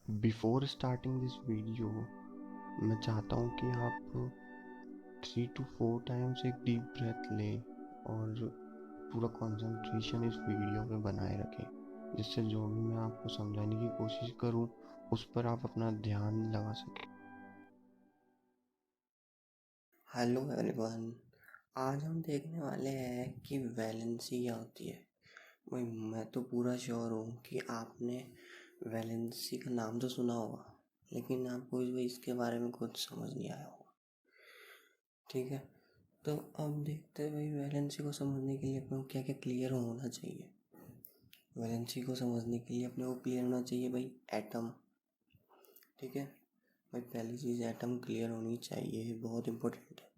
Before starting this video मैं चाहता हूँ कि आप 3 to 4 टाइम्स एक डीप ब्रेथ लें और पूरा कंसंट्रेशन इस वीडियो पे बनाए रखें, जिससे जो भी मैं आपको समझाने की कोशिश करूँ उस पर आप अपना ध्यान लगा सकें। Hello everyone. आज हम देखने वाले हैं कि वैलेंसी क्या होती है। भाई मैं तो पूरा श्योर हूँ कि आपने वैलेंसी का नाम तो सुना होगा, लेकिन आपको इसके बारे में कुछ समझ नहीं आया होगा। ठीक है, तो अब देखते हैं भाई वैलेंसी को समझने के लिए अपने को क्या क्या क्लियर होना चाहिए। वैलेंसी को समझने के लिए अपने को क्लियर होना चाहिए भाई एटम। ठीक है भाई, पहली चीज़ एटम क्लियर होनी चाहिए, बहुत इम्पोर्टेंट है,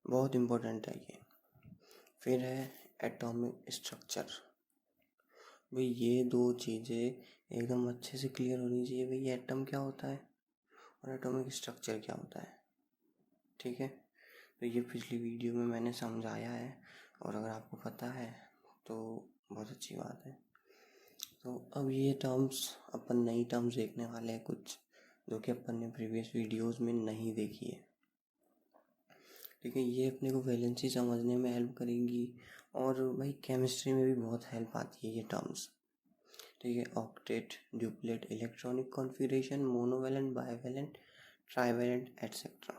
बहुत इम्पोर्टेंट है ये। फिर है एटॉमिक स्ट्रक्चर। भाई ये दो चीज़ें एकदम अच्छे से क्लियर होनी चाहिए, भाई एटम क्या होता है और एटॉमिक स्ट्रक्चर क्या होता है। ठीक है, तो ये पिछली वीडियो में मैंने समझाया है, और अगर आपको पता है तो बहुत अच्छी बात है। तो अब ये टर्म्स, अपन नई टर्म्स देखने वाले हैं कुछ, जो कि अपन ने प्रीवियस वीडियोस में नहीं देखी है। ठीक है, ये अपने को वैलेंसी समझने में हेल्प करेंगी, और भाई केमिस्ट्री में भी बहुत हेल्प आती है ये टर्म्स। ठीक है, octet, duplet, electronic configuration, monovalent, bivalent, trivalent etcetera.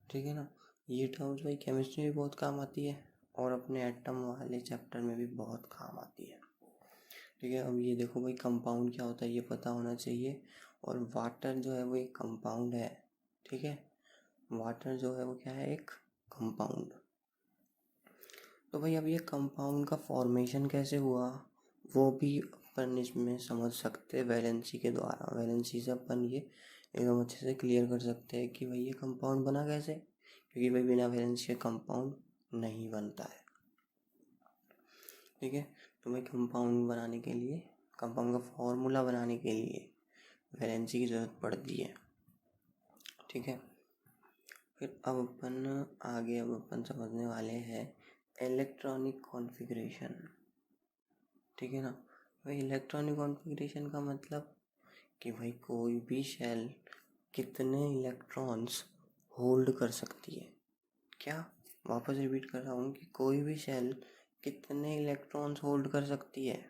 ठीक है ना, ये टर्म्स भाई केमिस्ट्री में बहुत काम आती है, और अपने एटम वाले चैप्टर में भी बहुत काम आती है। ठीक है, अब ये देखो भाई कंपाउंड क्या होता है ये पता होना चाहिए, और वाटर जो है वो एक कंपाउंड है। ठीक है, वाटर जो है वो क्या है, एक कंपाउंड। तो भाई अब ये कंपाउंड का फॉर्मेशन कैसे हुआ वो भी अपन इसमें समझ सकते हैं वैलेंसी के द्वारा। वैलेंसी से अपन ये एकदम अच्छे से क्लियर कर सकते हैं कि भाई ये कंपाउंड बना कैसे, क्योंकि भाई बिना वैलेंसी के कंपाउंड नहीं बनता है। ठीक है, तो भाई कंपाउंड बनाने के लिए, कंपाउंड का फॉर्मूला बनाने के लिए वैलेंसी की ज़रूरत पड़ती है। ठीक है, फिर अब अपन समझने वाले हैं इलेक्ट्रॉनिक कॉन्फ़िगरेशन। ठीक है ना, भाई इलेक्ट्रॉनिक कॉन्फ़िगरेशन का मतलब कि भाई कोई भी शेल कितने इलेक्ट्रॉन्स होल्ड कर सकती है। क्या, वापस रिपीट कर रहा हूँ कि कोई भी शेल कितने इलेक्ट्रॉन्स होल्ड कर सकती है।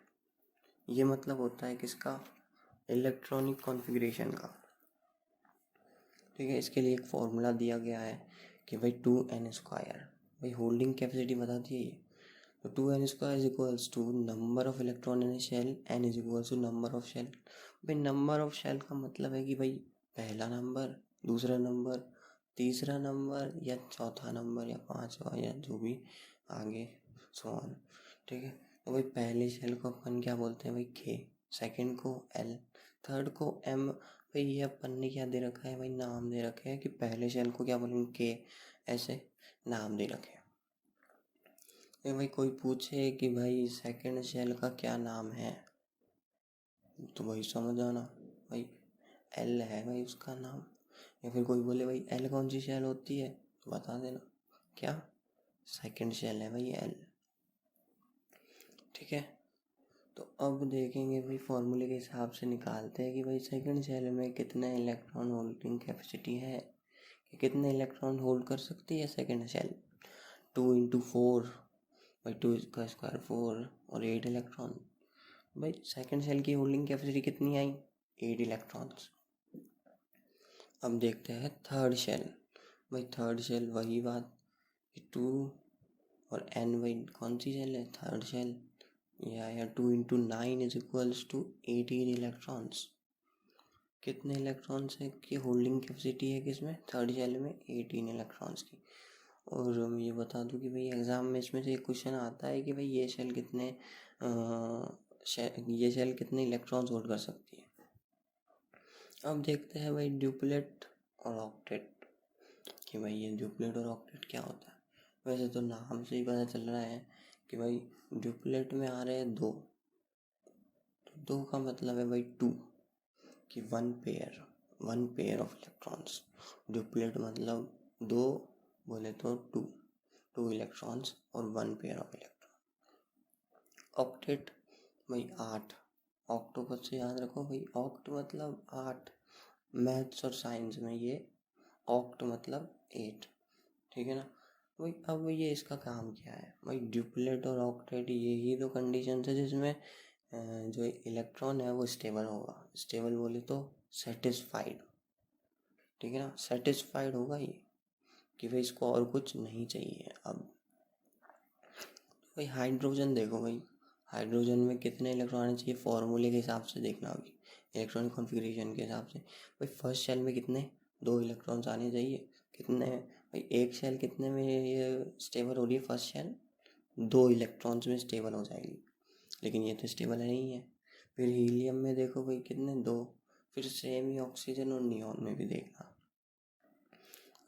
ये मतलब होता है किसका, इलेक्ट्रॉनिक कॉन्फ़िगरेशन का। ठीक है, इसके लिए एक फॉर्मूला दिया गया है कि भाई 2n², भाई होल्डिंग कैपेसिटी बताती है ये। तो 2n² is equals to number of electron in shell, n is equals to number of shell. भाई नंबर ऑफ शेल का मतलब है कि भाई पहला नंबर, दूसरा नंबर, तीसरा नंबर, या चौथा नंबर, या पांचवा, या जो भी आगे, सो ऑन। ठीक है, तो भाई पहले शेल को अपन क्या बोलते हैं भाई k, सेकंड को l, थर्ड को m। भाई ये अपन ने क्या दे रखा है भाई, नाम दे रखे हैं कि पहले शेल को क्या बोलेंगे k, ऐसे नाम दे रखे हैं। ये भाई कोई पूछे कि भाई सेकंड शेल का क्या नाम है, तो भाई समझ आना भाई एल है भाई उसका नाम। या फिर कोई बोले भाई एल कौन सी शेल होती है, तो बता देना क्या, सेकंड शेल है भाई एल। ठीक है, तो अब देखेंगे भाई फॉर्मूले के हिसाब से निकालते हैं कि भाई सेकंड शेल में कितने इलेक्ट्रॉन होल्डिंग कैपेसिटी है, कि कितने इलेक्ट्रॉन होल्ड कर सकती है सेकंड शेल। 2 × 4, भाई 2 का स्क्वायर 4, और 8 इलेक्ट्रॉन। भाई सेकंड सेल की होल्डिंग कैपेसिटी कितनी आई, 8 इलेक्ट्रॉन्स। अब देखते हैं थर्ड शेल। भाई थर्ड शेल वही बात, 2 और n, भाई कौन सी शेल है, थर्ड शेल। या 2 × 9 इज इक्वल्स टू 18 इलेक्ट्रॉन्स। कितने इलेक्ट्रॉन्स है की होल्डिंग कैपेसिटी है किसमें, थर्ड शेल में, 18 इलेक्ट्रॉन्स की। और मैं ये बता दूं कि भाई एग्ज़ाम में इसमें से एक क्वेश्चन आता है कि भाई ये शेल कितने इलेक्ट्रॉन्स होल्ड कर सकती है। अब देखते हैं भाई ड्यूप्लेट और ऑक्टेट, कि भाई ये ड्यूप्लेट और ऑक्टेट क्या होता है। वैसे तो नाम से ही पता चल रहा है कि भाई ड्यूप्लेट में आ रहे हैं दो, तो दो का मतलब है भाई टू, कि one pair of electrons. Duplet मतलब दो, बोले तो टू इलेक्ट्रॉन्स और one pair of electron. Octet भाई 8, ऑक्टोपस से याद रखो भाई, ऑक्ट मतलब 8, मैथ्स और साइंस में ये ऑक्ट मतलब 8, ठीक है ना भाई। अब ये इसका काम क्या है भाई, ड्यूप्लेट और ऑक्टेट यही तो कंडीशन है जिसमें जो इलेक्ट्रॉन है वो स्टेबल होगा। स्टेबल बोले तो सेटिस्फाइड, ठीक है ना, सेटिस्फाइड होगा ये कि भाई इसको और कुछ नहीं चाहिए। अब भाई हाइड्रोजन देखो भाई, हाइड्रोजन में कितने इलेक्ट्रॉन आने चाहिए फॉर्मूले के हिसाब से देखना होगी, इलेक्ट्रॉनिक कॉन्फ़िगरेशन के हिसाब से। भाई फर्स्ट शेल में कितने, 2 इलेक्ट्रॉन्स आने चाहिए। कितने भाई, एक शेल कितने में ये स्टेबल हो रही है, फर्स्ट शेल 2 इलेक्ट्रॉन्स में स्टेबल हो जाएगी, लेकिन ये तो स्टेबल नहीं है। फिर हीलियम में देखो भाई कितने, 2। फिर सेम ही ऑक्सीजन और नियॉन में भी देखना।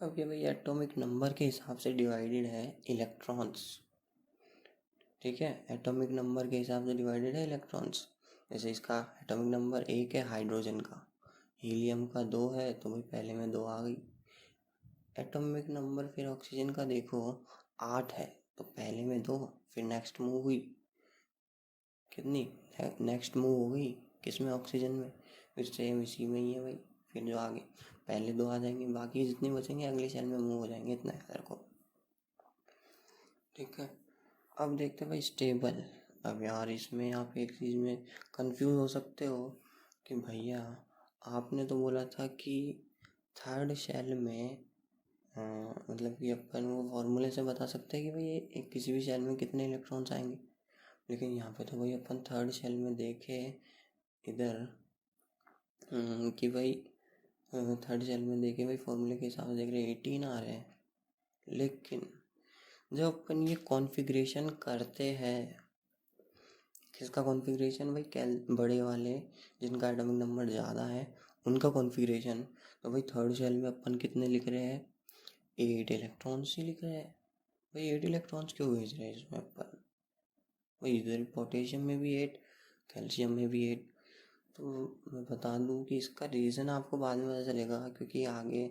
अब ये भाई एटॉमिक नंबर के हिसाब से डिवाइडेड है इलेक्ट्रॉन्स, ठीक है, एटॉमिक नंबर के हिसाब से डिवाइडेड है इलेक्ट्रॉन्स। जैसे इसका एटॉमिक नंबर 1 है हाइड्रोजन का, हीलियम का 2 है, तो भाई पहले में 2 आ गई। एटॉमिक नंबर फिर ऑक्सीजन का देखो 8 है, तो पहले में 2, फिर नेक्स्ट मूव हुई कितनी, नेक्स्ट मूव हो गई किसमें, ऑक्सीजन में। फिर सेम इसी में ही है भाई, फिर जो आगे पहले 2 आ जाएंगे, बाकी जितने बचेंगे अगले सेल में मूव हो जाएंगे, इतना याद रखो, ठीक है। अब देखते हैं भाई स्टेबल। अब यार इसमें आप एक चीज़ में कंफ्यूज हो सकते हो कि भैया आपने तो बोला था कि थर्ड शेल में मतलब कि अपन वो फॉर्मूले से बता सकते हैं कि भाई ये किसी भी शेल में कितने इलेक्ट्रॉन्स आएंगे, लेकिन यहाँ पे तो भाई अपन थर्ड शेल में देखे इधर कि भाई थर्ड शेल में देखे भाई फॉर्मूले के हिसाब से देख रहे 18 आ रहे हैं, लेकिन जब अपन ये कॉन्फ़िगरेशन करते हैं, किसका कॉन्फ़िगरेशन भाई, कैल बड़े वाले जिनका एटॉमिक नंबर ज़्यादा है उनका कॉन्फ़िगरेशन, तो भाई थर्ड शेल में अपन कितने लिख रहे हैं, 8 इलेक्ट्रॉन्स ही लिख रहे हैं। भाई 8 इलेक्ट्रॉन्स क्यों भेज रहे हैं इसमें अपन, भाई इधर पोटेशियम में भी 8, कैल्शियम में भी 8। तो मैं बता दूं कि इसका रीज़न आपको बाद में पता चलेगा, क्योंकि आगे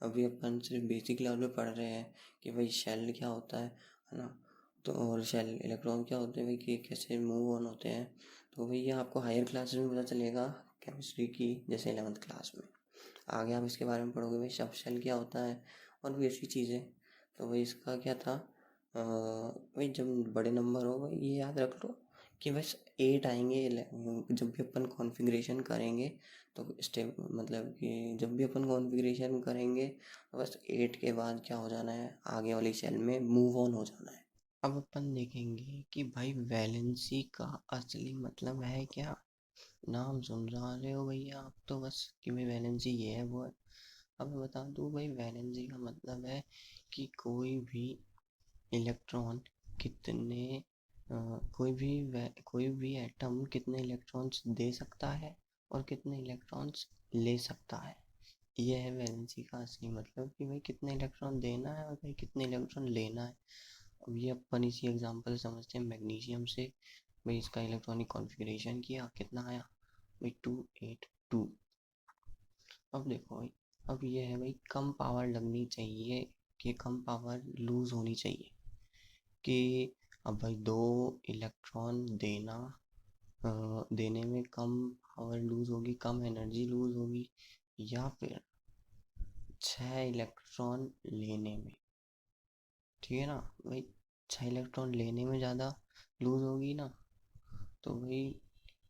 अभी अपन सिर्फ बेसिक लेवल पे पढ़ रहे हैं कि भाई शेल क्या होता है ना, तो और शेल इलेक्ट्रॉन क्या होते हैं भाई, कि कैसे मूव ऑन होते हैं। तो भैया आपको हायर क्लासेस में पता चलेगा केमिस्ट्री की, जैसे 11th क्लास में आगे आप इसके बारे में पढ़ोगे भाई सब शेल क्या होता है और भी ऐसी चीज़ें। तो भाई इसका क्या था भाई, जब बड़े नंबर हो भाई ये याद रख लो कि बस 8 आएंगे जब भी अपन कॉन्फ़िगरेशन करेंगे, तो स्टेप मतलब कि जब भी अपन कॉन्फ़िगरेशन करेंगे तो बस 8 के बाद क्या हो जाना है, आगे वाली सेल में मूव ऑन हो जाना है। अब अपन देखेंगे कि भाई वैलेंसी का असली मतलब है क्या। नाम सुन रहे हो भैया आप तो बस कि भाई वैलेंसी ये है वो है। अब मैं बता दूं भाई वैलेंसी का मतलब है कि इलेक्ट्रॉन कितने कोई भी एटम कितने इलेक्ट्रॉन्स दे सकता है और कितने इलेक्ट्रॉन्स ले सकता है। ये है वैलेंसी का असली मतलब कि भाई कितने इलेक्ट्रॉन देना है और भाई कितने इलेक्ट्रॉन लेना है। अब ये अपन इसी एग्जांपल से समझते हैं मैग्नीशियम से। भाई इसका इलेक्ट्रॉनिक कॉन्फ़िगरेशन किया, कितना आया भाई 282। अब देखो भाई, अब ये है भाई कम पावर लगनी चाहिए कि कम पावर लूज होनी चाहिए कि अब भाई 2 इलेक्ट्रॉन देने में कम पावर लूज होगी, कम एनर्जी लूज होगी, या फिर 6 इलेक्ट्रॉन लेने में, ठीक है ना भाई। 6 इलेक्ट्रॉन लेने में ज़्यादा लूज होगी ना, तो भाई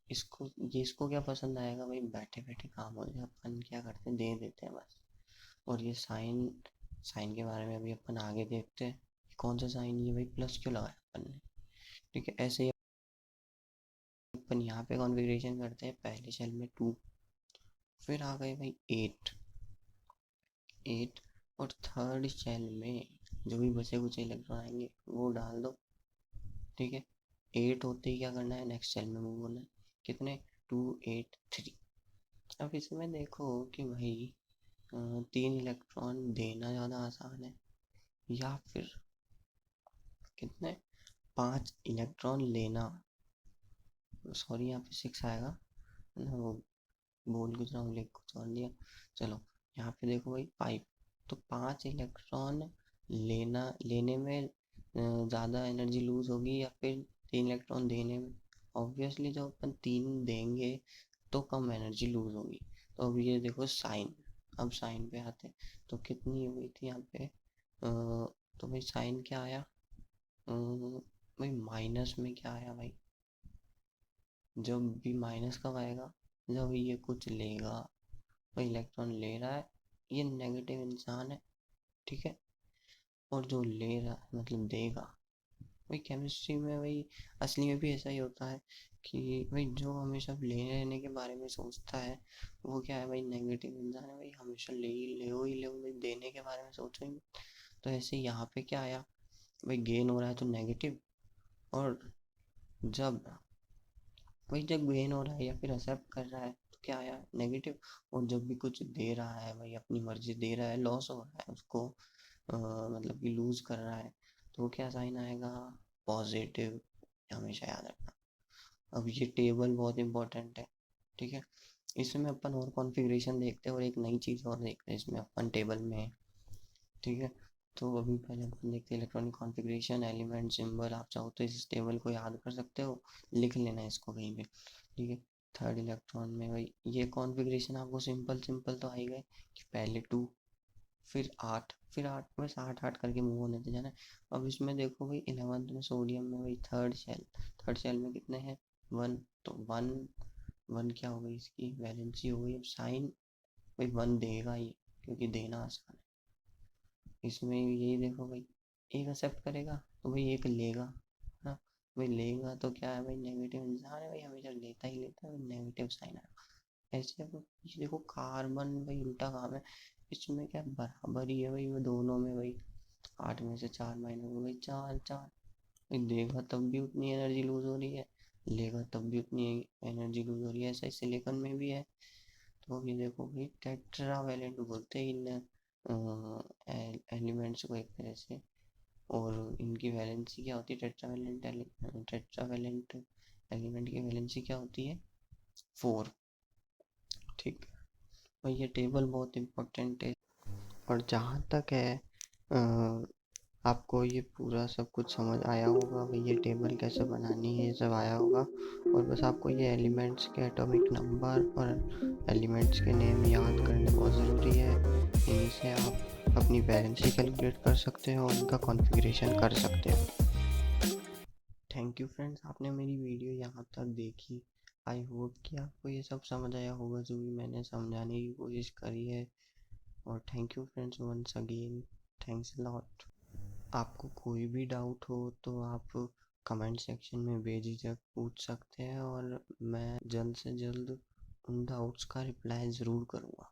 इसको क्या पसंद आएगा भाई, बैठे बैठे काम हो जाए, अपन क्या करते हैं दे देते हैं बस। और ये साइन साइन के बारे में अभी अपन आगे देखते हैं कौन सा साइन, ये भाई प्लस क्यों लगाया अपन ने, ठीक है। ऐसे ही अपन यहाँ पे कॉन्फ़िगरेशन करते हैं, पहले शेल में 2, फिर आ गए भाई 8 और थर्ड शेल में जो भी बचे कुछ इलेक्ट्रॉन आएंगे वो डाल दो, ठीक है। 8 होते ही क्या करना है, नेक्स्ट सेल में मूव होना है, कितने 283। अब इसमें देखो कि भाई 3 इलेक्ट्रॉन देना ज़्यादा आसान है या फिर कितने 5 इलेक्ट्रॉन लेना, सॉरी यहाँ पे 6 आएगा ना, वो बोल कुछ रहा हूँ लिख कुछ और दिया। चलो यहाँ पे देखो भाई 5, तो 5 इलेक्ट्रॉन लेने में ज़्यादा एनर्जी लूज होगी या फिर 3 इलेक्ट्रॉन देने में, ऑब्वियसली जब अपन 3 देंगे तो कम एनर्जी लूज होगी। तो अब ये देखो साइन, अब साइन पे आते हैं। तो कितनी हुई थी यहाँ पे तो भाई साइन क्या आया, भाई माइनस में क्या आया भाई, जब भी माइनस कब आएगा, जब ये कुछ लेगा, भाई इलेक्ट्रॉन ले रहा है, ये नेगेटिव इंसान है, ठीक है। और जो ले रहा है मतलब देगा, भाई केमिस्ट्री में भाई असली में भी ऐसा ही होता है कि भाई जो हमेशा लेने लेने के बारे में सोचता है वो क्या है भाई, नेगेटिव इंसान है भाई, हमेशा ले हो भाई, देने के बारे में सोचो ही मत। तो ऐसे यहाँ पे क्या आया, भाई गेन हो रहा है तो नेगेटिव, और जब भाई जब गेन हो रहा है या फिर एक्सेप्ट कर रहा है तो क्या आया, नेगेटिव। और जब भी कुछ दे रहा है भाई, अपनी मर्जी दे रहा है, लॉस हो रहा है उसको, मतलब कि लूज कर रहा है, तो क्या साइन आएगा, पॉजिटिव। हमेशा याद रखना। अब ये टेबल बहुत इंपॉर्टेंट है, ठीक है। इसमें अपन और कॉन्फ़िगरेशन देखते हैं और एक नई चीज़ और देखते हैं इसमें अपन टेबल में, ठीक है। तो अभी पहले अपन देखते हैं इलेक्ट्रॉनिक कॉन्फ़िगरेशन, एलिमेंट सिंबल। आप चाहो तो इस टेबल को याद कर सकते हो, लिख लेना इसको कहीं पे, ठीक है। थर्ड इलेक्ट्रॉन में भाई ये कॉन्फ़िगरेशन आपको सिंपल सिंपल तो आई गए कि पहले 2 फिर 8 फिर 8, बस 8 8 करके मूव होने दे जाना है। अब इसमें देखो भाई 11th में सोडियम में भाई थर्ड शेल में कितने हैं, 1। तो 1 1 क्या हो गई, इसकी वैलेंसी हो गई। अब साइन भाई 1 देगा ही, क्योंकि देना आसान है। इसमें यही देखो भाई, एक एक्सेप्ट करेगा तो भाई एक लेगा, है ना। भाई लेगा तो क्या है भाई, नेगेटिव इंसान है भाई, हमेशा लेता है, नेगेटिव साइन आएगा। ऐसे अब ये देखो कार्बन भाई उल्टा काम है, इसमें क्या बराबर ही है भाई, वो दोनों में भाई 8 में से 4 माइनस हो भाई 4 4। भाई देगा तब भी उतनी एनर्जी लूज हो रही है, लेगा तब भी उतनी एनर्जी लूज हो रही है, ऐसा सिलिकॉन में भी है। तो अभी देखो भाई टेट्रावेलेंट बोलते हैं इन एलिमेंट्स को एक तरह से। और इनकी वैलेंसी क्या होती है, टेट्रावेलेंट एलिमेंट की वैलेंसी क्या होती है, 4, ठीक है। और ये टेबल बहुत इम्पोर्टेंट है। और जहाँ तक है आपको ये पूरा सब कुछ समझ आया होगा भाई, ये टेबल कैसे बनानी है ये सब आया होगा। और बस आपको ये एलिमेंट्स के एटॉमिक नंबर और एलिमेंट्स के नेम याद करने बहुत ज़रूरी है। इन्हीं से आप अपनी वैलेंसी कैलकुलेट कर सकते हो और उनका कॉन्फ़िगरेशन कर सकते हो। थैंक यू फ्रेंड्स, आपने मेरी वीडियो यहाँ तक देखी। आई होप कि आपको ये सब समझ आया होगा जो भी मैंने समझाने की कोशिश करी है। और thank you friends once again, thanks a lot. आपको कोई भी डाउट हो तो आप कमेंट सेक्शन में बेझिझक पूछ सकते हैं, और मैं जल्द से जल्द उन डाउट्स का रिप्लाई ज़रूर करूँगा।